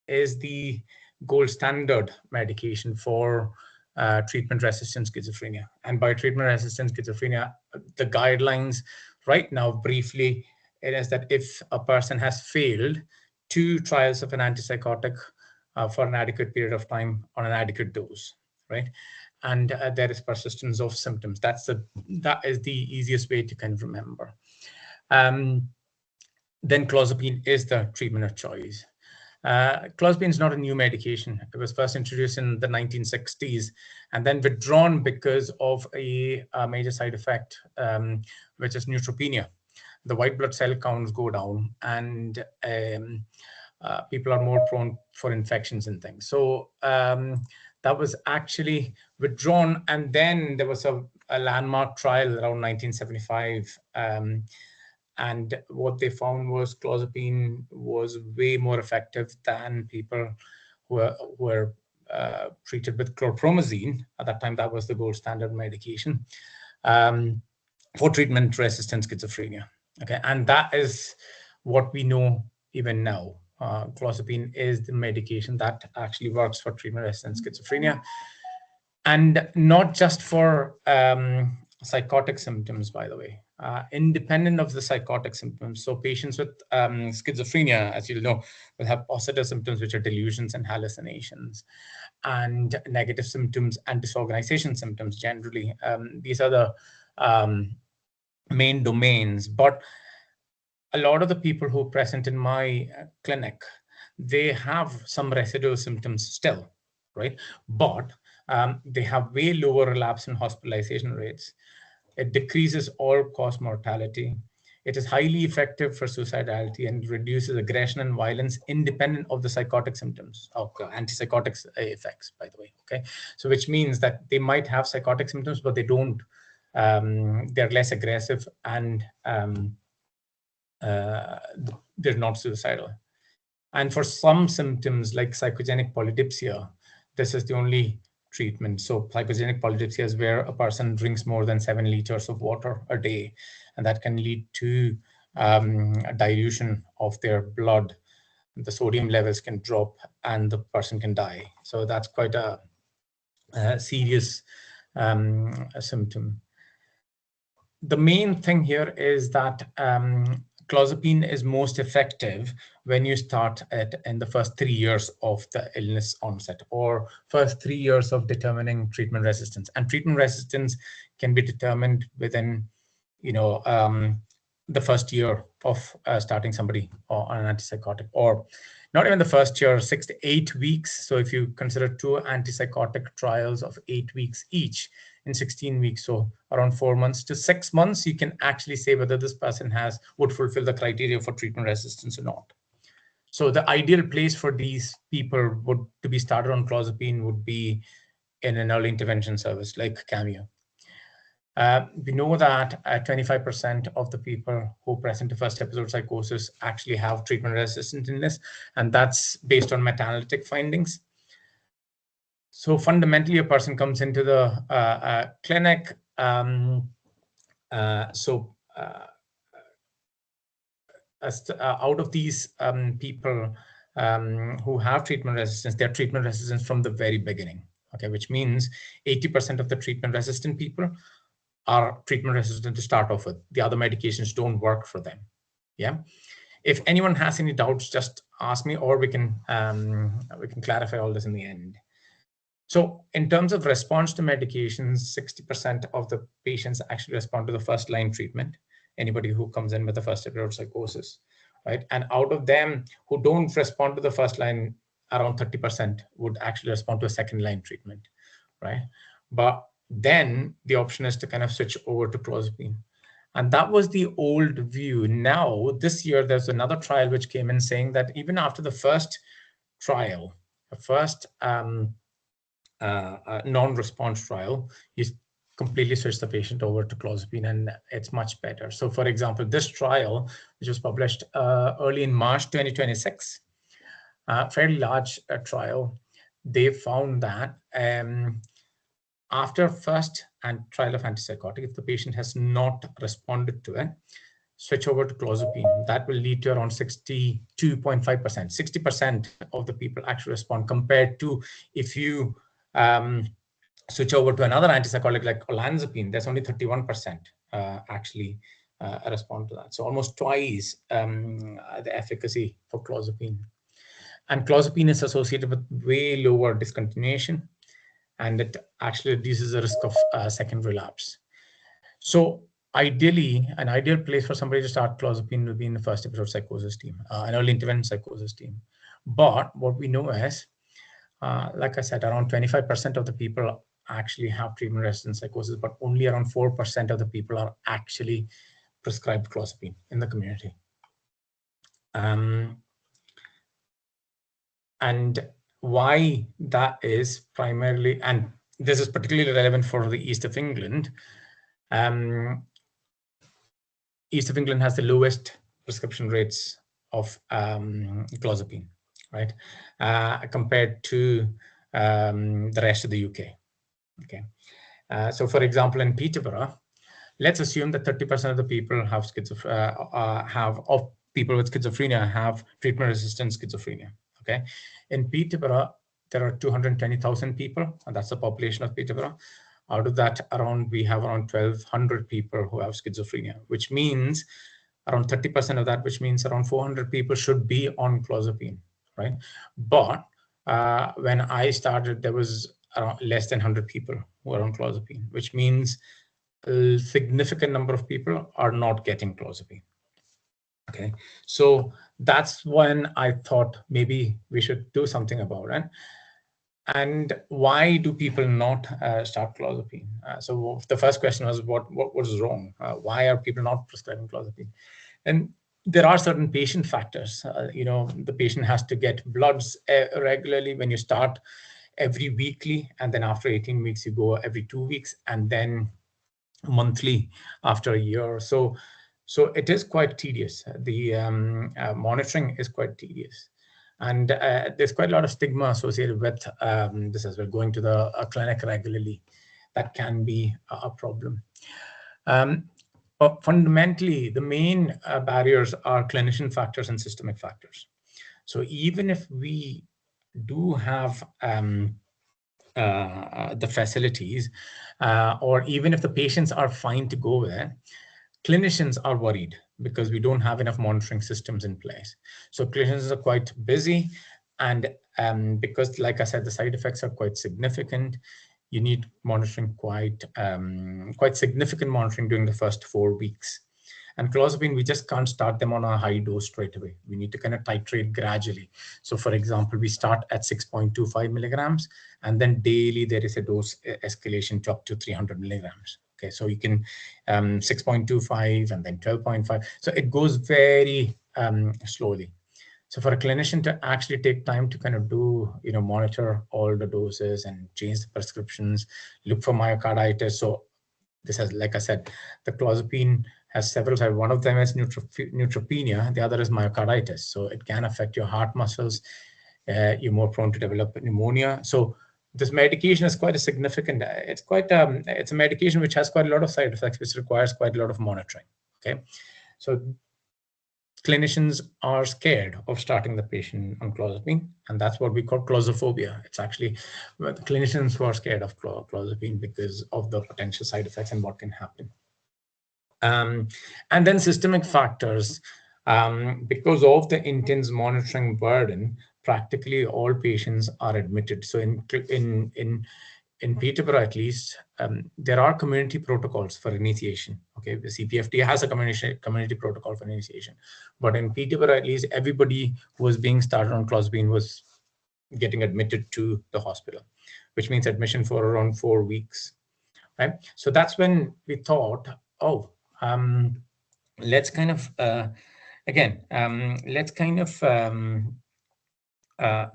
is the gold standard medication for treatment-resistant schizophrenia. And by treatment-resistant schizophrenia, the guidelines right now, briefly, it is that if a person has failed 2 trials of an antipsychotic for an adequate period of time on an adequate dose, right? And there is persistence of symptoms. That is the easiest way to kind of remember. Then clozapine is the treatment of choice. Clozapine is not a new medication. It was first introduced in the 1960s and then withdrawn because of a major side effect, which is neutropenia. The white blood cell counts go down, and people are more prone for infections and things. So that was actually withdrawn, and then there was a landmark trial around 1975. And what they found was clozapine was way more effective than people who were treated with chlorpromazine. At that time, that was the gold standard medication for treatment-resistant schizophrenia. Okay, and that is what we know even now. Clozapine is the medication that actually works for treatment-resistant schizophrenia, and not just for psychotic symptoms, by the way. Independent of the psychotic symptoms. So patients with schizophrenia, as you'll know, will have positive symptoms, which are delusions and hallucinations, and negative symptoms and disorganization symptoms generally. These are the main domains. But a lot of the people who are present in my clinic, they have some residual symptoms still, right? But they have way lower relapse and hospitalization rates. It decreases all-cause mortality. It is highly effective for suicidality and reduces aggression and violence independent of the psychotic symptoms, of antipsychotic effects, by the way, okay? So which means that they might have psychotic symptoms, but they don't, they're less aggressive, and they're not suicidal. And for some symptoms like psychogenic polydipsia, this is the only treatment. So hypogenic polydipsia is where a person drinks more than 7 liters of water a day, and that can lead to a dilution of their blood. The sodium levels can drop and the person can die. So that's quite a serious symptom. The main thing here is that clozapine is most effective when you start it in the first 3 years of the illness onset, or first 3 years of determining treatment resistance. And treatment resistance can be determined within, the first year of starting somebody on an antipsychotic, or not even the first year, 6 to 8 weeks. So if you consider 2 antipsychotic trials of 8 weeks each, in 16 weeks, so around 4 months to 6 months, you can actually say whether this person would fulfill the criteria for treatment resistance or not. So the ideal place for these people to be started on clozapine would be in an early intervention service like Cameo. We know that 25% of the people who present to first episode psychosis actually have treatment-resistant illness, and that's based on meta-analytic findings. So fundamentally, a person comes into the clinic. Out of these people who have treatment resistance, they're treatment resistant from the very beginning. Okay, which means 80% of the treatment resistant people are treatment resistant to start off with. The other medications don't work for them. Yeah. If anyone has any doubts, just ask me, or we can clarify all this in the end. So in terms of response to medications, 60% of the patients actually respond to the first line treatment, anybody who comes in with a first episode psychosis, right? And out of them who don't respond to the first line, around 30% would actually respond to a second line treatment, right? But then the option is to kind of switch over to clozapine. And that was the old view. Now, this year, there's another trial which came in saying that even after the first trial, the first non-response trial, you completely switch the patient over to clozapine, and it's much better. So for example, this trial, which was published early in March 2026, fairly large trial, they found that after first trial of antipsychotic, if the patient has not responded to it, switch over to clozapine, that will lead to around 62.5%. 60% of the people actually respond, compared to if you switch over to another antipsychotic like olanzapine, there's only 31% actually respond to that. So almost twice the efficacy for clozapine. And clozapine is associated with way lower discontinuation, and it actually reduces the risk of second relapse. So ideally, an ideal place for somebody to start clozapine would be in the first episode psychosis team, an early intervention psychosis team. But what we know is, like I said, around 25% of the people actually have treatment-resistant psychosis, but only around 4% of the people are actually prescribed clozapine in the community. And why that is primarily, and this is particularly relevant for the East of England. East of England has the lowest prescription rates of clozapine, right, compared to the rest of the UK. Okay, so for example, in Peterborough, let's assume that 30% of the people have people with schizophrenia have treatment-resistant schizophrenia. Okay, in Peterborough, there are 220,000 people, and that's the population of Peterborough. Out of that, we have around 1,200 people who have schizophrenia, which means around 30% of that, which means around 400 people should be on clozapine, right? But when I started, there was around less than 100 people who were on clozapine, which means a significant number of people are not getting clozapine. Okay, so that's when I thought maybe we should do something about it. And why do people not start clozapine? So the first question was, what was wrong? Why are people not prescribing clozapine? And there are certain patient factors. The patient has to get bloods regularly. When you start every weekly, and then after 18 weeks, you go every 2 weeks, and then monthly after a year or so. So it is quite tedious. The monitoring is quite tedious. And there's quite a lot of stigma associated with this as well, going to the clinic regularly. That can be a problem. But fundamentally, the main barriers are clinician factors and systemic factors. So even if we do have the facilities, or even if the patients are fine to go there, clinicians are worried because we don't have enough monitoring systems in place. So clinicians are quite busy, and because, like I said, the side effects are quite significant, you need monitoring quite significant monitoring during the first 4 weeks. And clozapine, we just can't start them on a high dose straight away. We need to kind of titrate gradually. So for example, we start at 6.25 milligrams, and then daily there is a dose escalation to up to 300 milligrams. Okay, so you can 6.25 and then 12.5. So it goes very slowly. So for a clinician to actually take time to kind of do, monitor all the doses and change the prescriptions, look for myocarditis. So this has, like I said, the clozapine has several types. One of them is neutropenia. The other is myocarditis. So it can affect your heart muscles. You're more prone to develop pneumonia. So this medication is quite a significant. It's a medication which has quite a lot of side effects, which requires quite a lot of monitoring. Okay, so clinicians are scared of starting the patient on clozapine, and that's what we call clozophobia. It's actually the clinicians who are scared of clozapine because of the potential side effects and what can happen. And then systemic factors, because of the intense monitoring burden, practically all patients are admitted. So in Peterborough, at least, there are community protocols for initiation. Okay, the CPFT has a community protocol for initiation, but in Peterborough, at least, everybody who was being started on clozapine was getting admitted to the hospital, which means admission for around 4 weeks. Right. So that's when we thought, let's kind of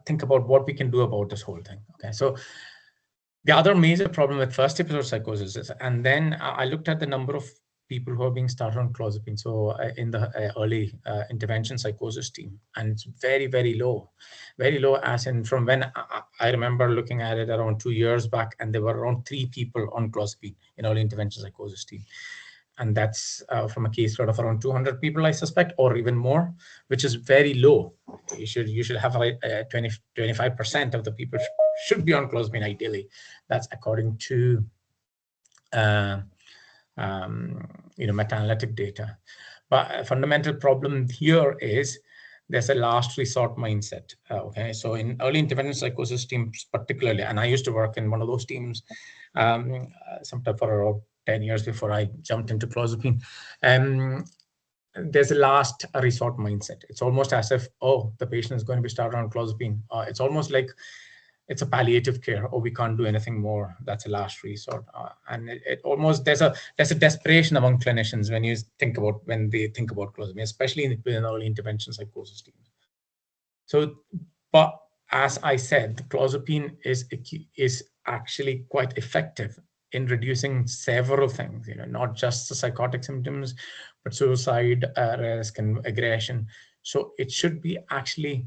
think about what we can do about this whole thing. Okay, so the other major problem with first episode psychosis is, and then I looked at the number of people who are being started on clozapine, so in the early intervention psychosis team, and it's very, very low, as in from when I remember looking at it around 2 years back, and there were around 3 people on clozapine in early intervention psychosis team. and that's from a caseload of around 200 people, I suspect, or even more, which is very low. You should have 25% of the people should be on clozapine ideally. That's according to meta-analytic data. But a fundamental problem here is there's a last resort mindset. Okay, so in early intervention psychosis teams particularly, and I used to work in one of those teams sometime for around 10 years before I jumped into clozapine. There's a last resort mindset. It's almost as if, oh, the patient is going to be started on clozapine. It's almost like it's a palliative care, or we can't do anything more. That's a last resort, and it almost there's a desperation among clinicians when they think about clozapine, especially within early intervention psychosis teams. So, but as I said, the clozapine is actually quite effective in reducing several things. Not just the psychotic symptoms, but suicide risk and aggression. So it should be actually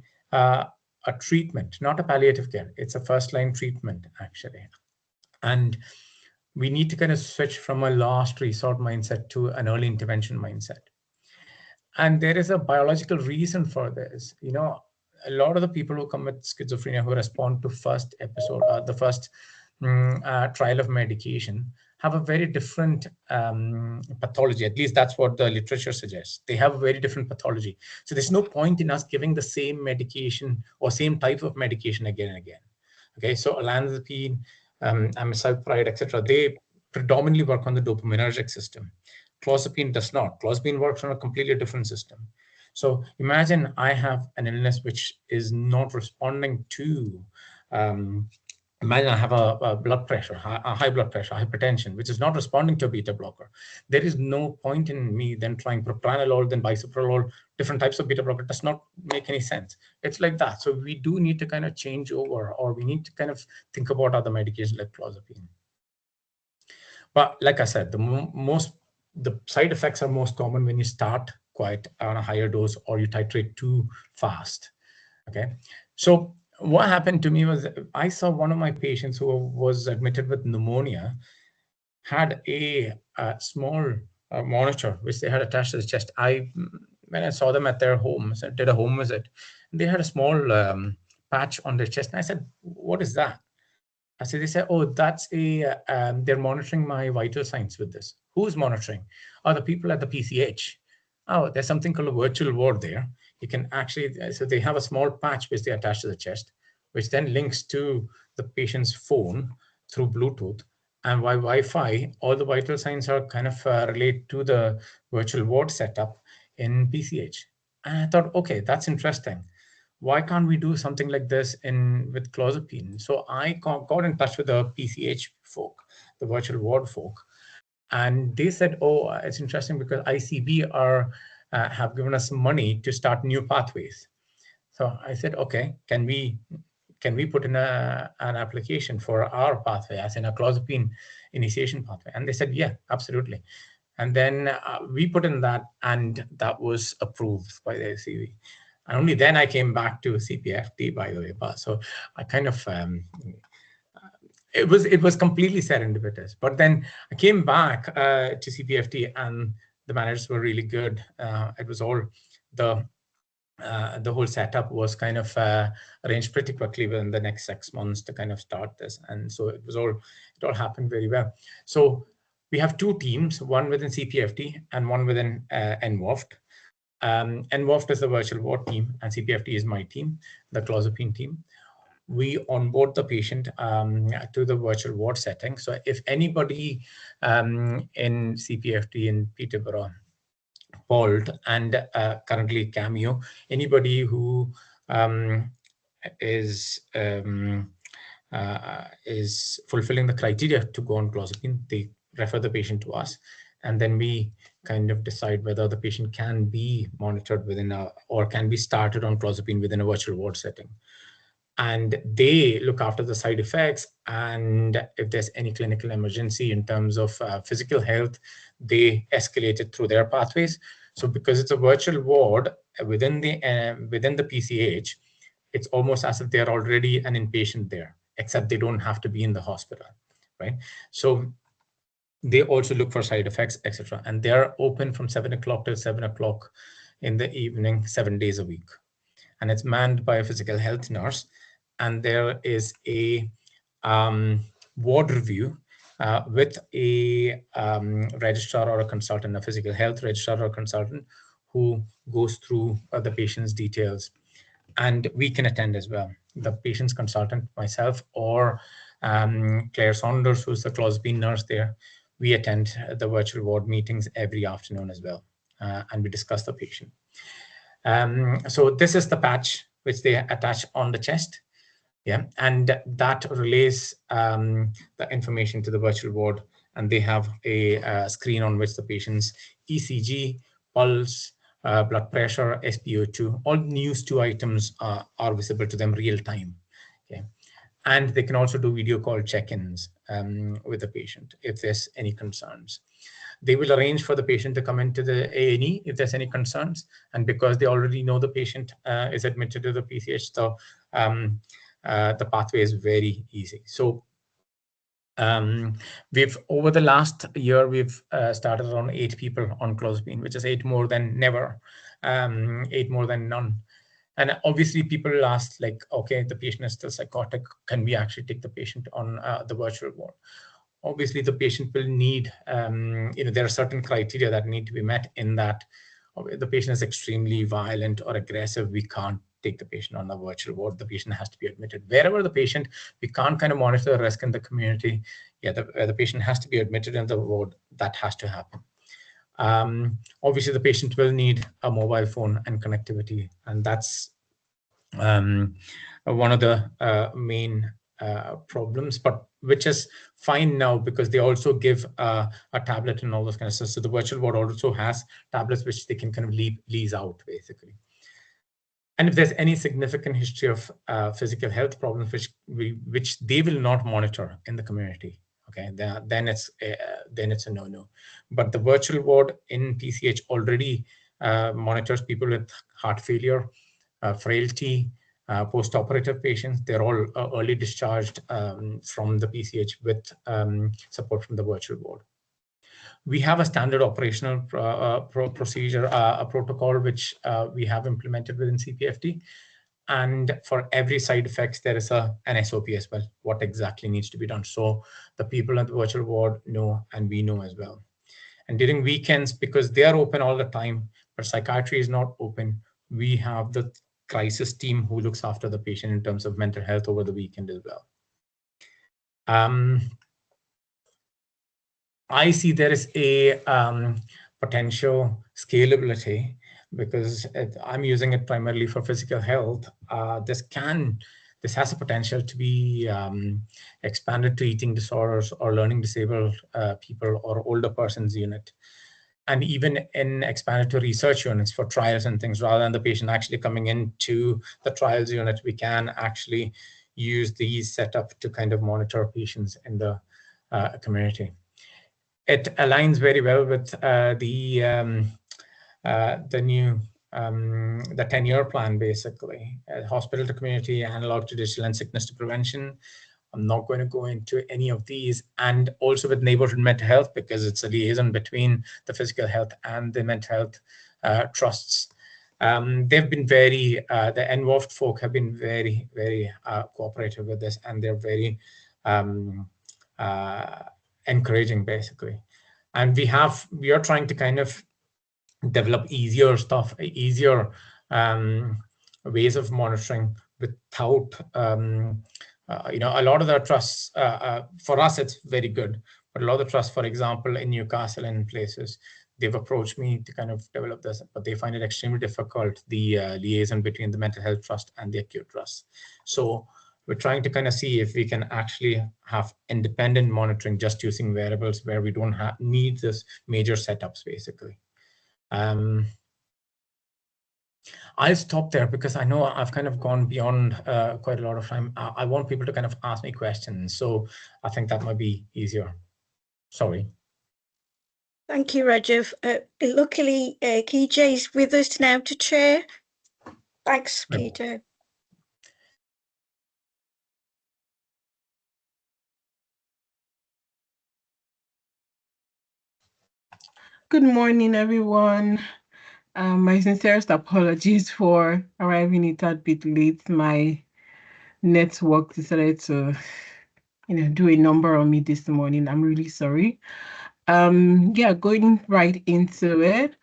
a treatment, not a palliative care. It's a first-line treatment, actually. And we need to kind of switch from a last resort mindset to an early intervention mindset. And there is a biological reason for this. A lot of the people who come with schizophrenia who respond to first episode, the first trial of medication, have a very different pathology. At least that's what the literature suggests. They have a very different pathology. So there's no point in us giving the same medication or same type of medication again and again. Okay, so olanzapine, amisulpride, etc., they predominantly work on the dopaminergic system. Clozapine does not. Clozapine works on a completely different system. So imagine I have an illness which is not responding to imagine I have a blood pressure, high blood pressure, hypertension, which is not responding to a beta blocker. There is no point in me then trying propranolol, then bisoprolol, different types of beta blocker. It does not make any sense. It's like that. So we do need to kind of change over, or we need to kind of think about other medications like clozapine. But like I said, the side effects are most common when you start quite on a higher dose or you titrate too fast. Okay, so what happened to me was I saw one of my patients who was admitted with pneumonia had a small monitor which they had attached to the chest. When I saw them at their home, so I did a home visit, they had a small patch on their chest, and I said, "What is that?" So they said, "Oh, that's they're monitoring my vital signs with this." Who's monitoring? Oh, the people at the PCH. Oh, there's something called a virtual ward there. You can actually, so they have a small patch which they attach to the chest, which then links to the patient's phone through Bluetooth. And by Wi-Fi, all the vital signs are kind of related to the virtual ward setup in PCH. And I thought, okay, that's interesting. Why can't we do something like this with clozapine? So I got in touch with the PCH folk, the virtual ward folk, and they said, "Oh, it's interesting because ICB have given us money to start new pathways." So I said, "Okay, can we put in an application for our pathway, as in a clozapine initiation pathway?" And they said, "Yeah, absolutely." And then we put in that, and that was approved by the ICB. And only then I came back to CPFT, by the way. But so I kind of it was completely serendipitous. But then I came back to CPFT, and the managers were really good. It was all the whole setup was kind of arranged pretty quickly within the next 6 months to kind of start this, and so it all happened very well. So we have two teams, one within CPFT and one within NWOFT. NWOFT is the virtual ward team, and CPFT is my team, the clozapine team. We onboard the patient to the virtual ward setting. So if anybody in CPFT in Peterborough, Bolt, and currently Cameo, anybody who is fulfilling the criteria to go on clozapine, they refer the patient to us, and then we kind of decide whether the patient can be monitored or can be started on clozapine within a virtual ward setting. And they look after the side effects, and if there's any clinical emergency in terms of physical health, they escalate it through their pathways. So because it's a virtual ward within the PCH, it's almost as if they're already an inpatient there, except they don't have to be in the hospital, right? So They also look for side effects, etc. And they are open from 7 o'clock till 7 o'clock in the evening, 7 days a week. And it's manned by a physical health nurse. And there is a ward review with a registrar or a consultant, a physical health registrar or consultant, who goes through the patient's details. And we can attend as well. The patient's consultant, myself, or Claire Saunders, who's the clozapine nurse there, we attend the virtual ward meetings every afternoon as well, and we discuss the patient. So this is the patch which they attach on the chest, yeah, and that relays the information to the virtual ward, and they have a screen on which the patient's ECG, pulse, blood pressure, SpO2, all news 2 items are visible to them real time. Okay. And they can also do video call check-ins with the patient if there's any concerns. They will arrange for the patient to come into the A&E if there's any concerns. And because they already know the patient is admitted to the PCH, so the pathway is very easy. So we've, over the last year, we've started around 8 people on clozapine, which is 8 more than never, 8 more than none. And obviously people ask, like, okay, the patient is still psychotic. Can we actually take the patient on the virtual ward? Obviously the patient will need, there are certain criteria that need to be met in that. The patient is extremely violent or aggressive, we can't take the patient on the virtual ward. The patient has to be admitted. Wherever the patient, we can't kind of monitor the risk in the community. Yeah, the patient has to be admitted in the ward. That has to happen. Obviously, the patient will need a mobile phone and connectivity, and that's one of the main problems, but which is fine now because they also give a tablet and all those kind of stuff. So the virtual ward also has tablets which they can kind of lease out basically. And if there's any significant history of physical health problems which they will not monitor in the community, okay, then it's a no-no. But the virtual ward in PCH already monitors people with heart failure, frailty, post-operative patients. They're all early discharged from the PCH with support from the virtual ward. We have a standard operational procedure, a protocol, which we have implemented within CPFT. And for every side effects, there is an SOP as well, what exactly needs to be done. So the people at the virtual ward know, and we know as well. And during weekends, because they are open all the time, but psychiatry is not open, we have the crisis team who looks after the patient in terms of mental health over the weekend as well. I see there is a potential scalability because I'm using it primarily for physical health. This has a potential to be expanded to eating disorders or learning disabled people or older persons unit. And even in expanded to research units for trials and things, rather than the patient actually coming into the trials unit, we can actually use these setup to kind of monitor patients in the community. It aligns very well with the new the 10-year plan, basically. Hospital to community, analog to digital, and sickness to prevention. I'm not going to go into any of these, and also with neighborhood mental health, because it's a liaison between the physical health and the mental health trusts. They've been very, the involved folk have been very, very cooperative with this, and they're very encouraging, basically. And we are trying to kind of develop easier stuff, easier ways of monitoring without a lot of the trusts, for us, it's very good. But a lot of the trusts, for example, in Newcastle and places, they've approached me to kind of develop this, but they find it extremely difficult, the liaison between the mental health trust and the acute trust. So we're trying to kind of see if we can actually have independent monitoring just using wearables where we don't need this major setups, basically. I'll stop there because I know I've kind of gone beyond quite a lot of time. I want people to kind of ask me questions, so I think that might be easier. Sorry. Thank you, Rajiv. Luckily, KJ is with us now to chair. Thanks, KJ. Good morning, everyone. My sincerest apologies for arriving a tad bit late. My network decided to, do a number on me this morning. I'm really sorry. Yeah, going right into it,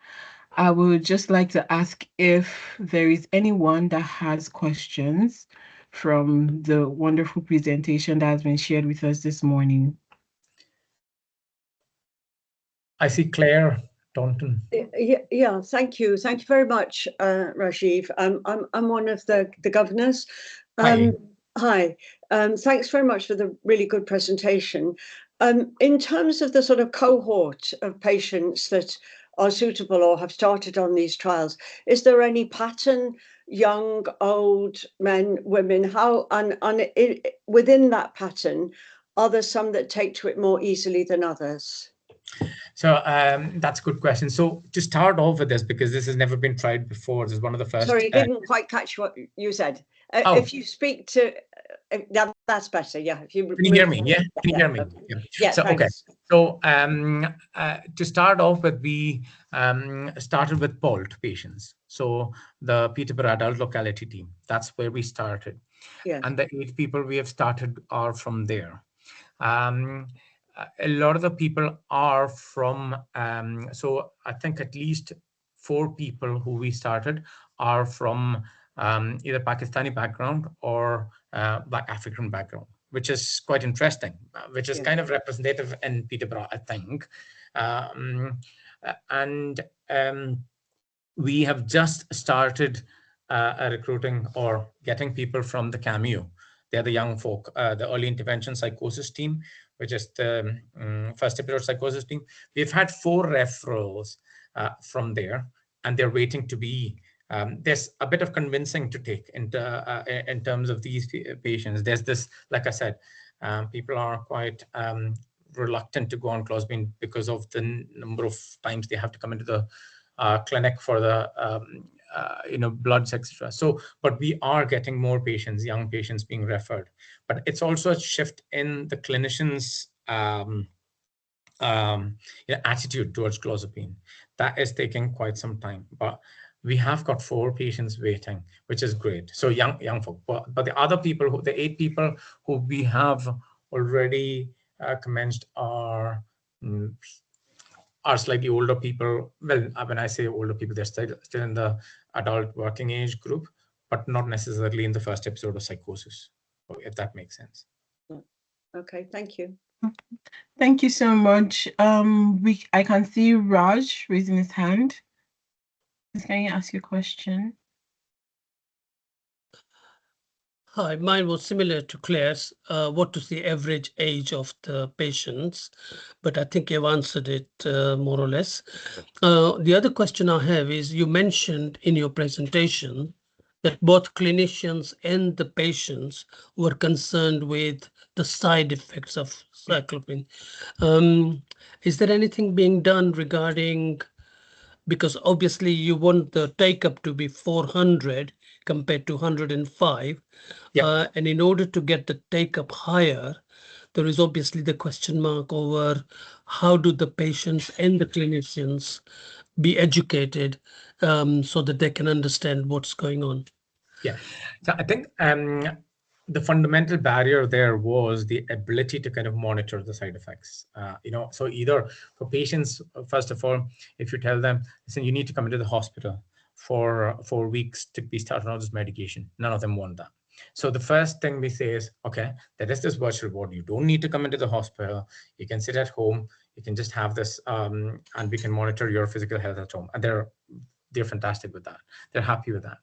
I would just like to ask if there is anyone that has questions from the wonderful presentation that has been shared with us this morning. I see Claire Taunton. Yeah, thank you very much, Rajiv. I'm one of the governors. Hi. Hi. Thanks very much for the really good presentation. In terms of the sort of cohort of patients that are suitable or have started on these trials, is there any pattern? Young, old, men, women? How within that pattern, are there some that take to it more easily than others? So that's a good question. So to start off with this, because this has never been tried before, this is one of the first. Sorry, I didn't quite catch what you said. Oh. If you speak to, that's better. Yeah. If you Can you hear me? Yeah. Can you hear me? Yeah. Yeah. So Thanks. okay. So to start off with, we started with POLT patients. So the Peterborough Adult Locality Team. That's where we started. Yeah. And the 8 people we have started are from there. A lot of the people are from, so I think at least 4 people who we started are from either Pakistani background or Black African background, which is quite interesting, which is kind of representative in Peterborough, I think. And we have just started recruiting or getting people from the Cameo. They're the young folk, the early intervention psychosis team, which is the first episode psychosis team. We've had 4 referrals from there, and they're waiting to be. There's a bit of convincing to take in terms of these patients. There's this, like I said, people are quite reluctant to go on clozapine because of the number of times they have to come into the clinic for the bloods, etc. So, but we are getting more patients, young patients being referred. But it's also a shift in the clinicians' attitude towards clozapine. That is taking quite some time. But we have got 4 patients waiting, which is great. So young folk. But the other people, the 8 people who we have already commenced are slightly older people. Well, when I say older people, they're still in the adult working age group, but not necessarily in the first episode of psychosis, if that makes sense. Okay, thank you. Thank you so much. I can see Raj raising his hand. Can you ask your question? Hi, mine was similar to Claire's. What is the average age of the patients? But I think you've answered it more or less. The other question I have is, you mentioned in your presentation that both clinicians and the patients were concerned with the side effects of cyclopine. Is there anything being done regarding, because obviously you want the take-up to be 400 compared to 105. And in order to get the take-up higher, there is obviously the question mark over how do the patients and the clinicians be educated so that they can understand what's going on. Yeah, so I think the fundamental barrier there was the ability to kind of monitor the side effects. So either for patients, first of all, if you tell them, listen, you need to come into the hospital for 4 weeks to be started on this medication, none of them want that. So the first thing we say is, okay, there is this virtual ward. You don't need to come into the hospital. You can sit at home. You can just have this, and we can monitor your physical health at home. And they're fantastic with that. They're happy with that.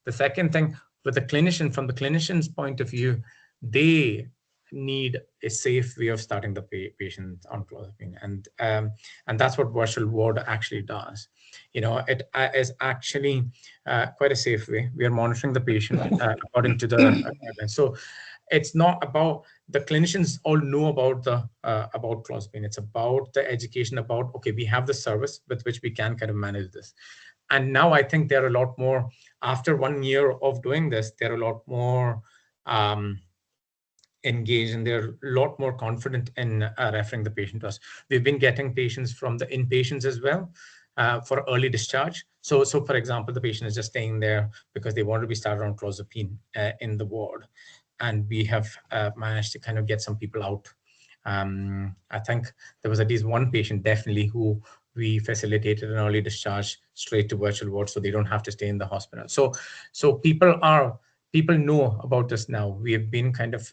The second thing, with the clinician, from the clinician's point of view, they need a safe way of starting the patient on clozapine, and that's what virtual ward actually does. It is actually quite a safe way. We are monitoring the patient according to the guidelines. So it's not about, the clinicians all know about clozapine. It's about the education about, okay, we have the service with which we can kind of manage this. And now I think there are a lot more, after 1 year of doing this, there are a lot more engaged and they're a lot more confident in referring the patient to us. We've been getting patients from the inpatients as well for early discharge. So for example, the patient is just staying there because they want to be started on clozapine in the ward. And we have managed to kind of get some people out. I think there was at least one patient definitely who we facilitated an early discharge straight to virtual ward, so they don't have to stay in the hospital. So people know about this now. We have been kind of